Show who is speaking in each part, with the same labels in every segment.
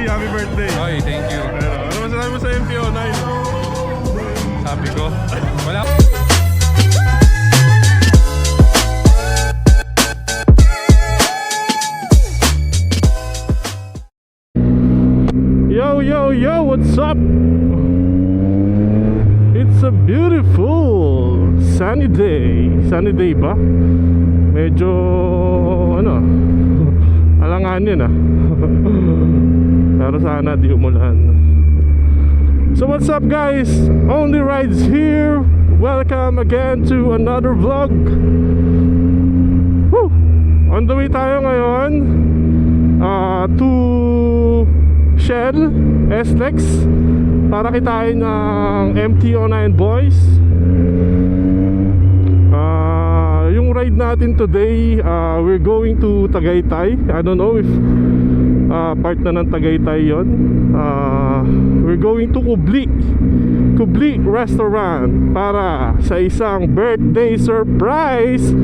Speaker 1: JC, happy birthday.
Speaker 2: Oy, thank you.
Speaker 1: Ano masasabi mo sa MTO9?
Speaker 2: Sabi ko, wala.
Speaker 1: Yo, what's up? It's a beautiful sunny day. Sunny day ba? Medyo alanganin pero sana di umulan. So what's up guys? Only Rides here. Welcome again to another vlog. Woo! On the way tayo ngayon to Shell SLEX para kitain ng MTO9 boys. Yung ride natin today, we're going to Tagaytay. I don't know if part na ng Tagaytay yon. We're going to Kubli Restaurant para sa isang birthday surprise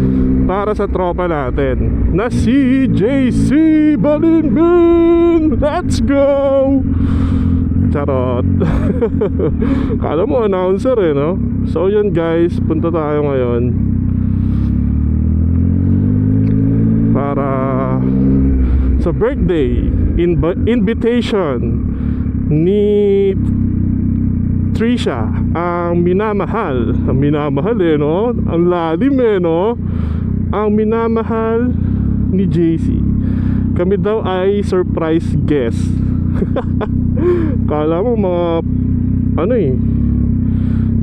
Speaker 1: para sa tropa natin na si JC Balinbin. Let's go! Charot. Kala mo announcer no? So yun guys, punta tayo ngayon para sa birthday invitation ni Trisha, ang minamahal no? Ang lalim no? Ang minamahal ni JC. Kami daw ay surprise guest. Kala mo mga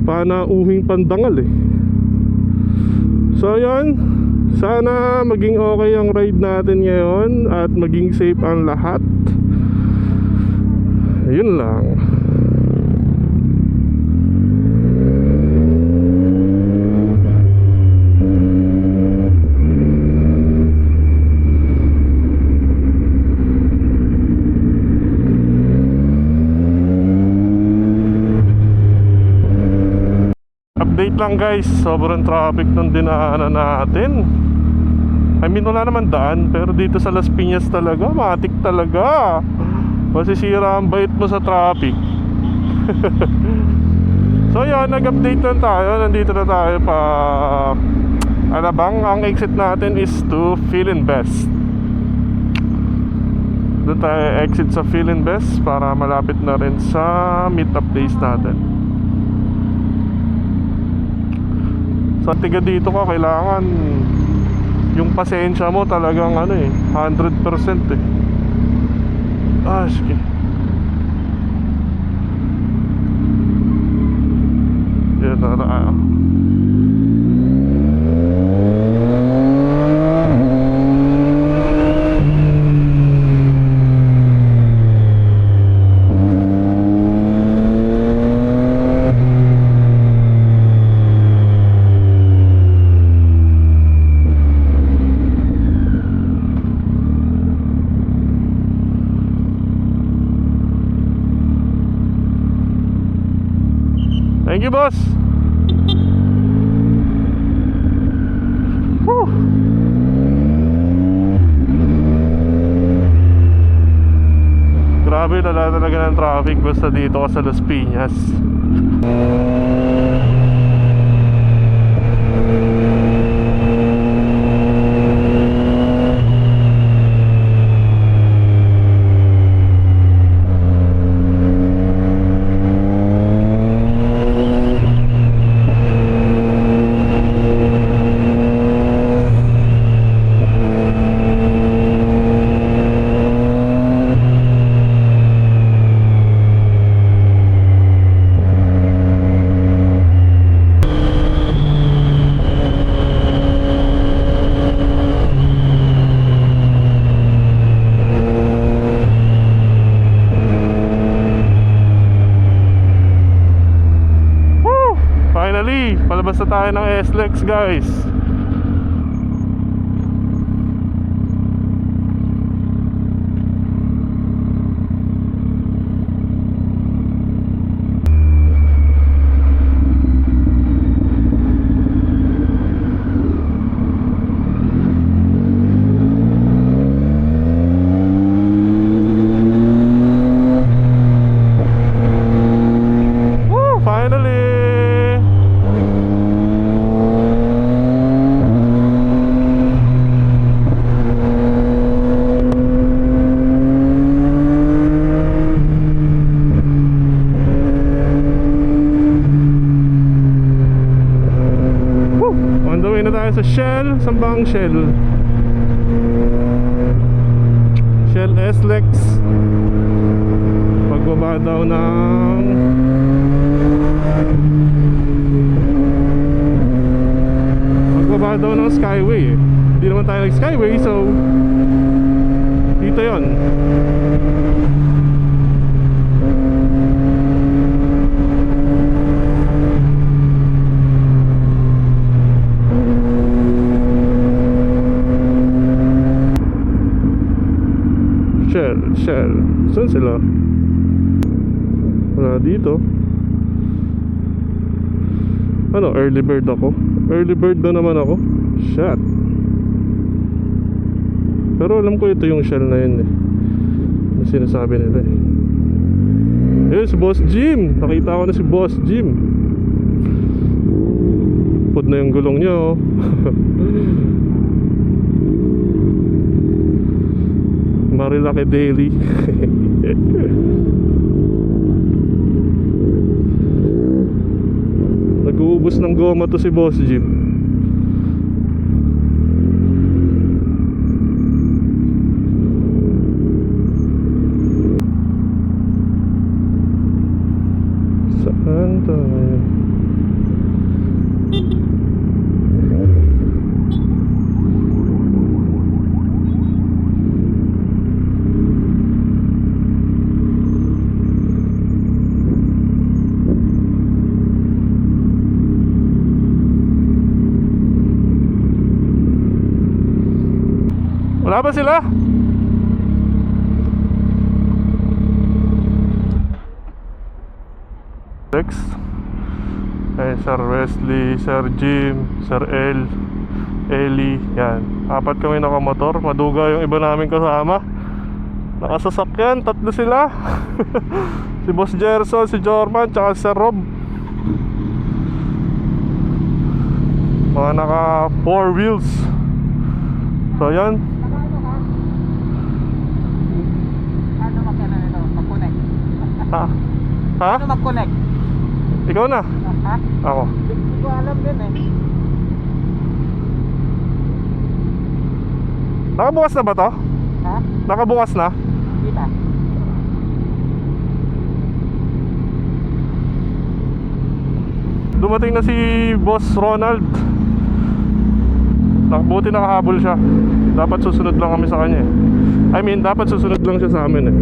Speaker 1: panauhing pandangal So yan, sana maging okay ang ride natin ngayon at maging safe ang lahat. Yun lang. Update lang guys, sobrang traffic nung dinaanan natin. I mean wala naman daan, pero dito sa Las Piñas talaga, matik talaga. Masisira ang bait mo sa traffic. So yun, nag-update lang tayo. Nandito na tayo pa Alabang. Ang exit natin is to Philinvest. Doon tayo exit sa Philinvest para malapit na rin sa meetup days natin. Sa tiga dito ka, kailangan yung pasensya mo talagang 100% sige. Yan na tayo. Thank you, boss. Woo. Grabe, talaga ng traffic basta dito ka sa Las Piñas. Palabas na tayo ng SLEX guys. sa Shell. Saan ba ang Shell? Shell S-Lex. Pagbaba daw ng Skyway eh. Hindi naman tayo nag-Skyway, so dito yon. Shell. Saan sila? Wala dito. Ano, early bird ako? Early bird na naman ako? Shit. Pero alam ko ito yung Shell na yun eh. Yung sinasabi nila eh. Yun, si Boss Jim. Nakita ko na si Boss Jim. Pud na yung gulong niya oh. Marilaki Daily. Nag-uubos ng goma to si Boss Jim. Saan tayo? Wala ba sila? Next ay Sir Wesley, Sir Jim, Sir Ellie. Yan, apat kami nakamotor. Maduga yung iba namin kasama. Nakasasakyan, tatlo sila. Si Boss Gerson, si Jorman, tsaka si Sir Rob. Mga naka 4 wheels. So yan. Ha?
Speaker 3: Ano mag-connect?
Speaker 1: Ikaw na?
Speaker 3: Ha?
Speaker 1: Ako.
Speaker 3: Hindi ko alam din eh.
Speaker 1: Nakabukas na ba to?
Speaker 3: Ha?
Speaker 1: Nakabukas na?
Speaker 3: Kita.
Speaker 1: Dumating na si Boss Ronald. Buti nakahabol siya. Dapat susunod lang kami sa kanya eh. I mean, dapat susunod lang siya sa amin eh.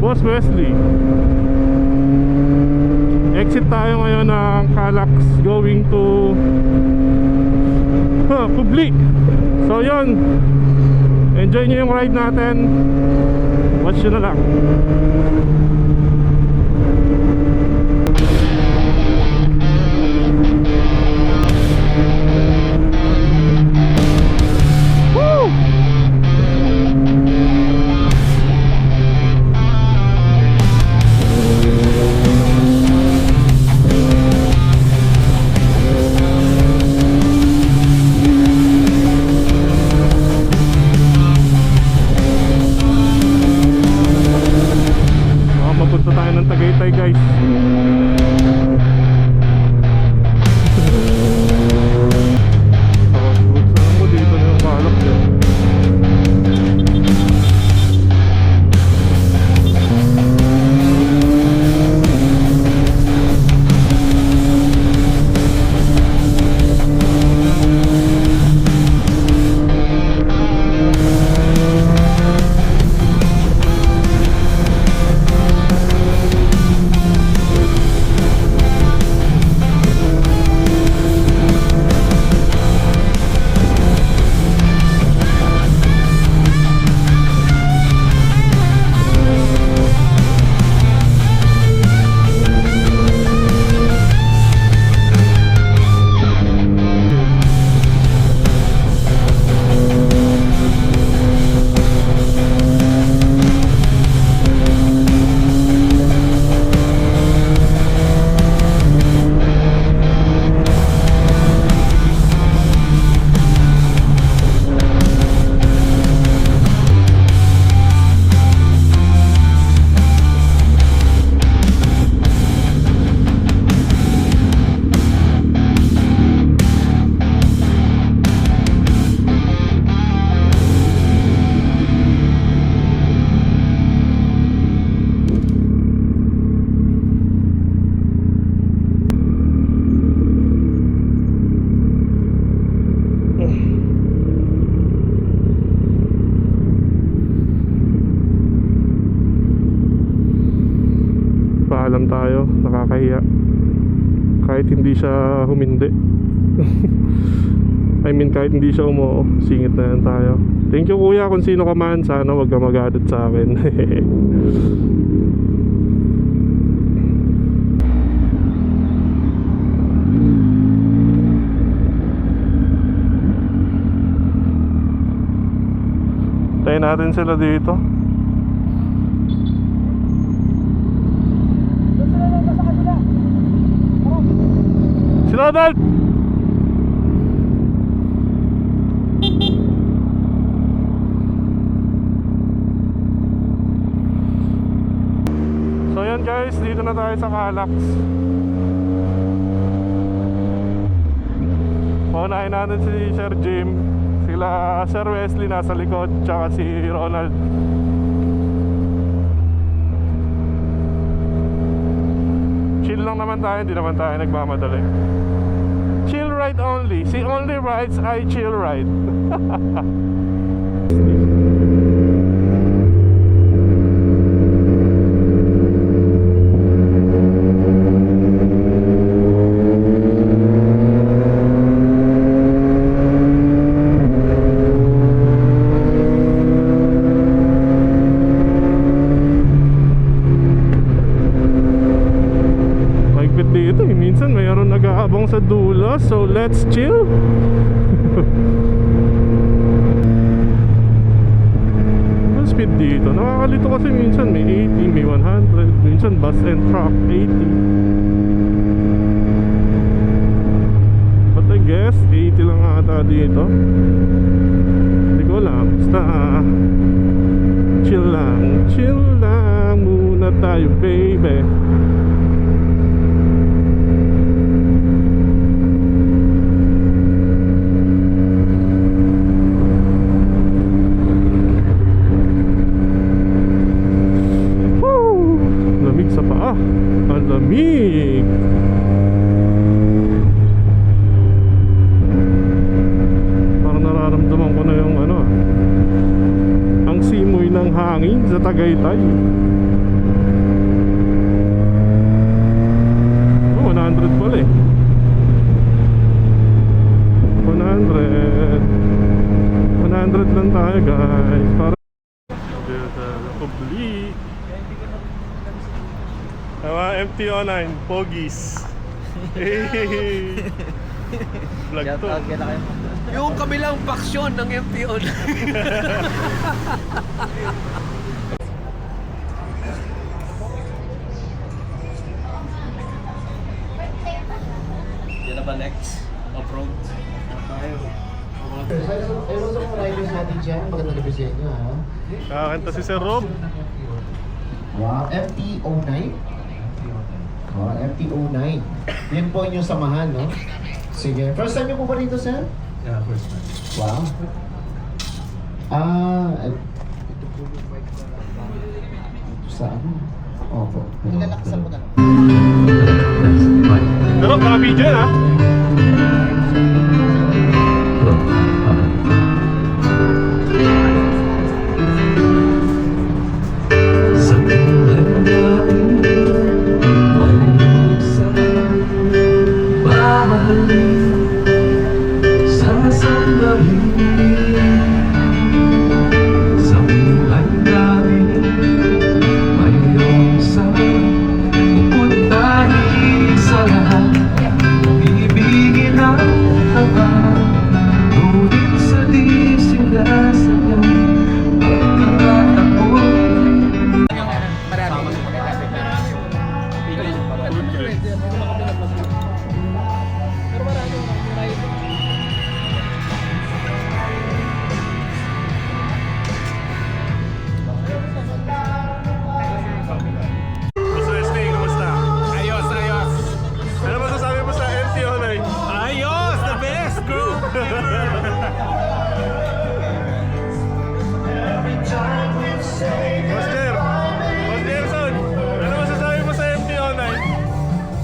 Speaker 1: Boss Wesley. Exit tayo ngayon ng Calax going to Public. So yun, enjoy nyo yung ride natin. Watch nyo na lang. magpapaalam tayo, nakakahiya. Kahit hindi siya humindi. I mean, kahit hindi siya umuo, singit na yan tayo. Thank you kuya kung sino ka man. Sana wag ka magalit sa akin. Tayo natin sila dito. Si Ronald! So yan guys, dito na tayo sa Calax. Paunahin natin si Sir Jim. Sila Sir Wesley nasa likod, tsaka si Ronald. Chill lang naman tayo, hindi naman tayo nagmamadali. Chill ride only. Si only rides I chill ride. Mahigpit dito eh. Minsan mayroon nag-aabang sa dulo. So let's chill. Ang speed dito. Nakakalito kasi minsan may 80, may 100. Minsan bus and truck 80. But I guess 80 lang ata dito. Hindi ko alam. Basta chill lang muna tayo baby. Lamig sa paa. Ang lamig. Parang nararamdaman ko na yung ang simoy ng hangin sa Tagaytay. 100 pala eh. 100 lang tayo guys. Para complete. MTO9, Pogies. Hey. Vlog to.
Speaker 4: Yung kabilang faksyon ng MTO. Yan na ba next? Off-road?
Speaker 5: Ayun sa mga riders natin dyan, magandang gabi sa inyo ha.
Speaker 1: Kakanta si Sir Rob.
Speaker 5: Wow, MTO9? Wow, MTO9. Yan po yung samahan, no? Sige. First time niyo po ba dito, sir?
Speaker 4: Yeah, first time.
Speaker 5: Wow. Ito po yung mic ko na sa ano? Opo. Ilalakasan mo na.
Speaker 1: Pero baka video na.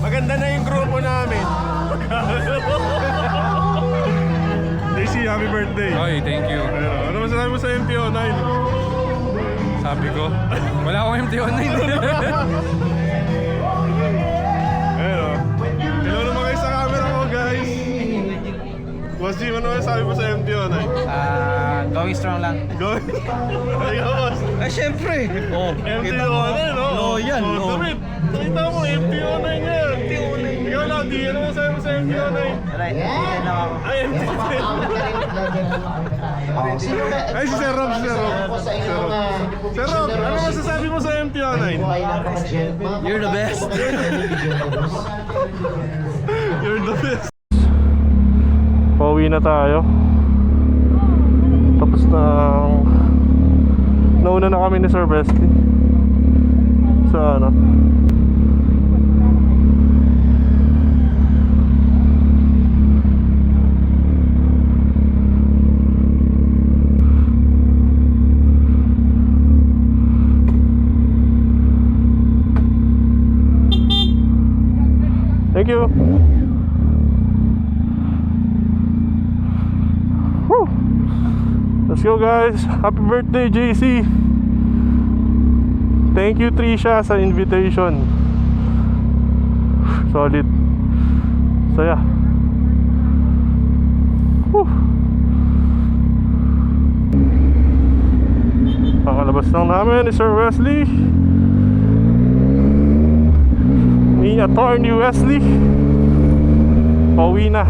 Speaker 2: Maganda na yung grupo namin.
Speaker 1: JC, happy birthday.
Speaker 2: Okay, thank you.
Speaker 1: Ano masasabi mo sa MTO9?
Speaker 2: Sabi ko, wala akong MTO9.
Speaker 1: Boss G, ano sabi mo sa MTO na?
Speaker 3: Going strong lang.
Speaker 1: Go! Ikaw, boss.
Speaker 4: Ay, syempre. Oh,
Speaker 1: MTO na, no?
Speaker 4: Loyal,
Speaker 1: Oh,
Speaker 4: no?
Speaker 1: David, nakita mo, MTO na yan. Ikaw lang, di ano sabi mo sa MTO na yun?
Speaker 3: Yan lang ako.
Speaker 1: Ay, MTO. Ay, si Sir Rob, si Sir Rob.
Speaker 5: Ako sa inyo mga
Speaker 1: Sir Rob, ano masasabi mo sa MTO na yun?
Speaker 5: buhay ng mga gentleman.
Speaker 4: You're the best.
Speaker 1: You're the best. Pauwi na tayo. Tapos na nauna na kami ni Sir Bestie sa ano. Thank you. Woo. Let's go guys. Happy birthday JC. Thank you Trisha sa invitation. Solid. Saya. Woo. Pakalabas lang namin ni Sir Wesley. Ni Attorney Wesley. Pauwi na.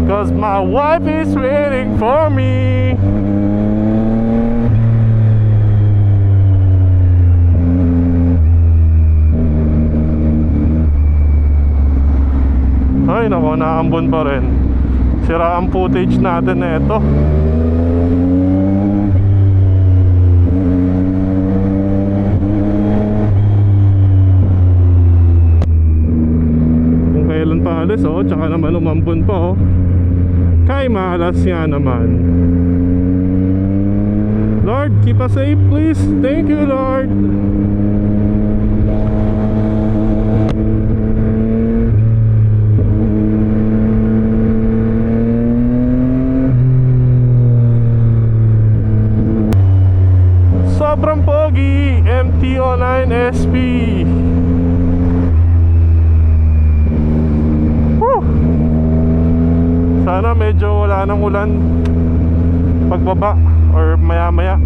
Speaker 1: Cause my wife is waiting for me. Ay nako, naambon pa rin. Sira ang footage natin na ito. Kung kailan pa alis, oh, tsaka naman umambon pa, oh. Kay malas nga naman. Lord, keep us safe please. Thank you Lord. Sobrang pogi, MT-09 SP. Woo! Sana medyo wala nang ulan pagbaba or maya maya.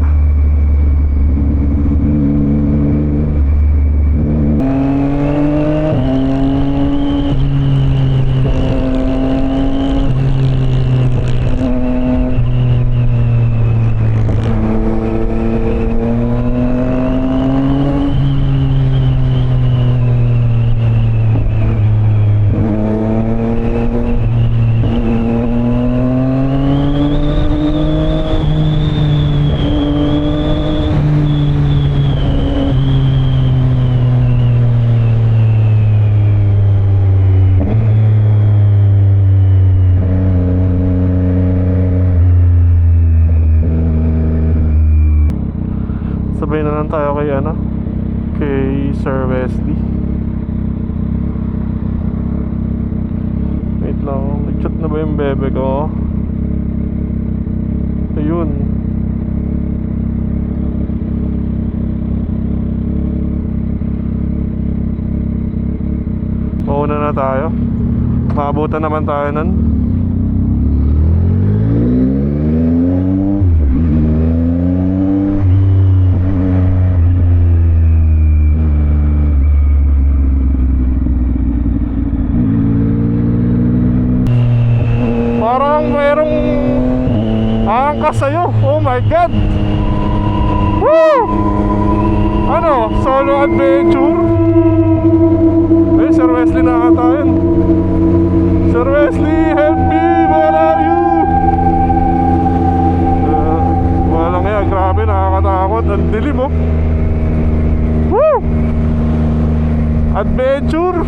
Speaker 1: Sabay na lang tayo kay ano, kay Sir Wesley. Wait lang, nag-chat na ba yung bebe ko? Ayun. Mauna na tayo. Maabutan naman tayo nun. Parang merong aangkas sa'yo. Oh my God. Woo! Ano? Solo adventure? Eh, Sir Wesley na ata yun. Sir Wesley, help me! Where are you? Walang nga, grabe, nakakatakot. Ang dilim, oh. Woo! Adventure!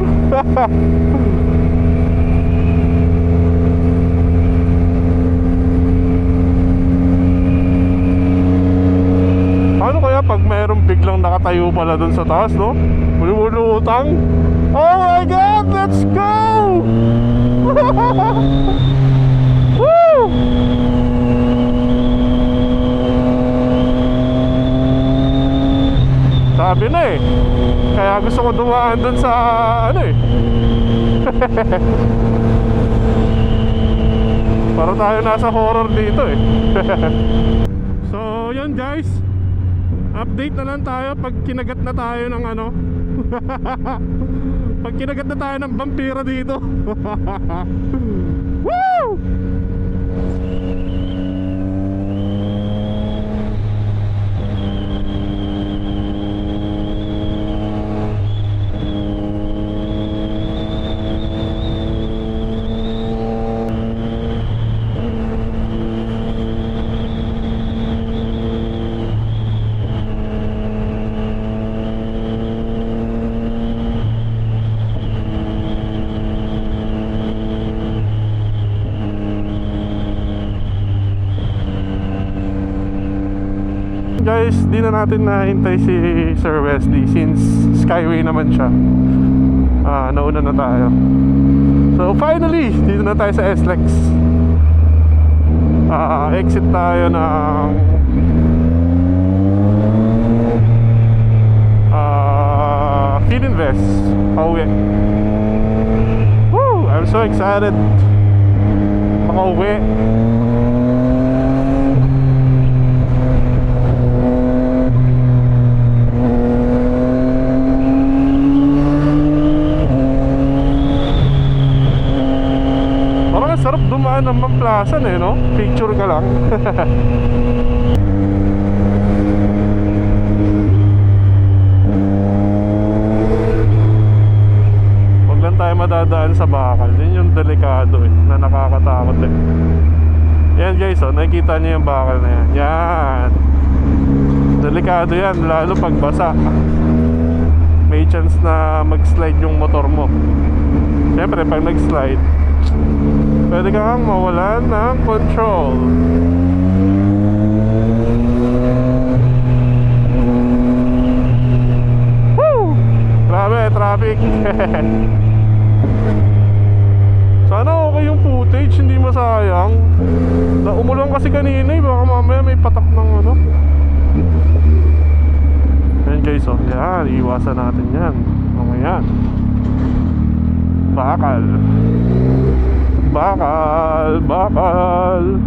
Speaker 1: Ano kaya pag mayroong biglang nakatayo pala dun sa taas, no? Mulumulutang. Oh my God! Let's go! Woo! Sabi na eh. Kaya gusto ko dumaan dun sa ano eh. Para tayo nasa horror dito eh. So yun guys, update na lang tayo pag kinagat na tayo ng ano. Pag kinagat na tayo ng vampira dito. Woo! Guys, di na natin nahintay si Sir Wesley since Skyway naman siya. Nauna na tayo. So finally, dito na tayo sa SLEX. Exit tayo ng Fininvest. Pauwi. Woo! I'm so excited. Makauwi. Sarap dumaan ng Mamplasan eh, no? Picture ka lang. Huwag lang tayo madadaan sa bakal. Yun yung delikado eh, na nakakatakot eh. Yan guys, oh, nakikita niyo yung bakal na yan. Yan. Delikado yan, lalo pag basa. May chance na mag-slide yung motor mo. Siyempre, pag nag-slide, pwede kang mawalan ng control. Woo! Grabe, traffic. Sana okay yung footage, hindi masayang. Umulan kasi kanina eh, baka mamaya may patak ng ano. Yan guys, oh, yan, iwasan natin yan. Mamaya. Bakal. Bakal, bakal.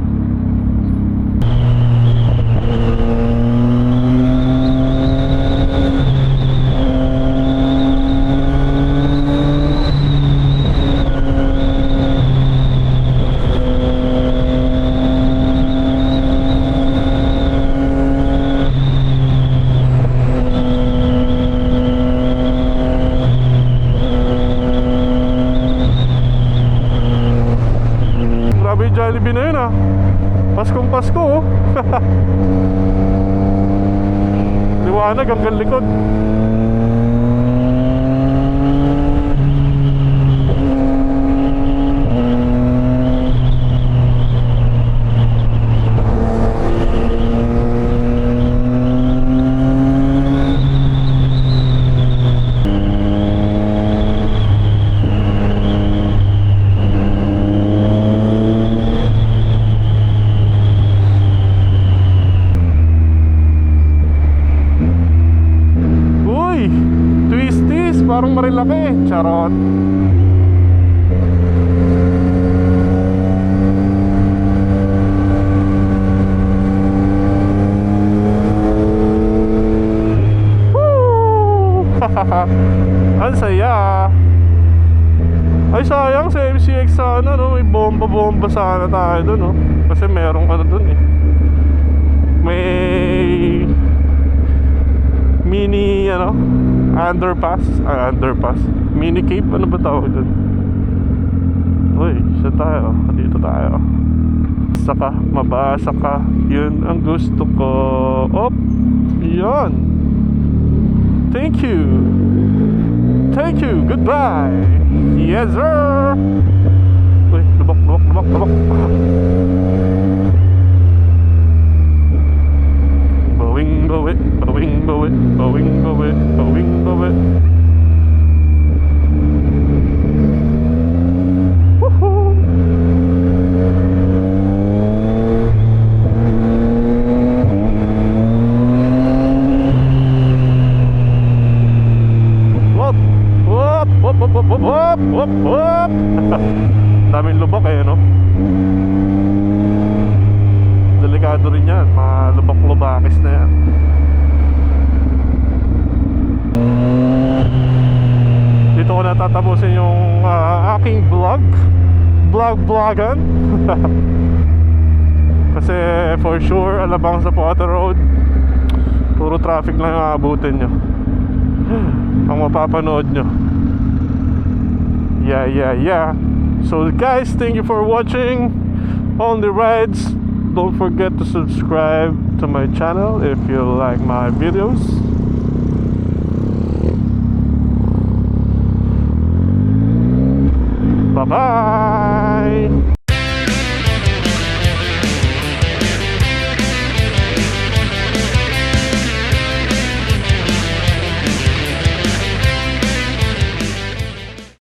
Speaker 1: Jollibee na yun ah. Paskong Pasko oh. Liwanag hanggang likod. Parang marilaki, charot. Woo! Ang saya. Ay sayang sa MCX sana no, may bomba-bomba sana tayo dun no. Kasi merong ano dun eh. May mini ano, underpass, mini cape, ano ba tawag dun? Uy, saan tayo? Dito tayo. Saka, mabasa ka, yun ang gusto ko. Op, yun. Thank you, goodbye. Yes sir. Uy, lubak. Bawing bawi. Woohoo! Wop. delikado rin yan. Mga lubak-lubakis na yan. Dito ko natatapusin yung aking vlogan. Kasi for sure, Alabang sa Potter Road, puro traffic lang yung aabutin nyo. Ang mapapanood nyo. Yeah. So guys, thank you for watching On The Rides. Don't forget to subscribe to my channel if you like my videos.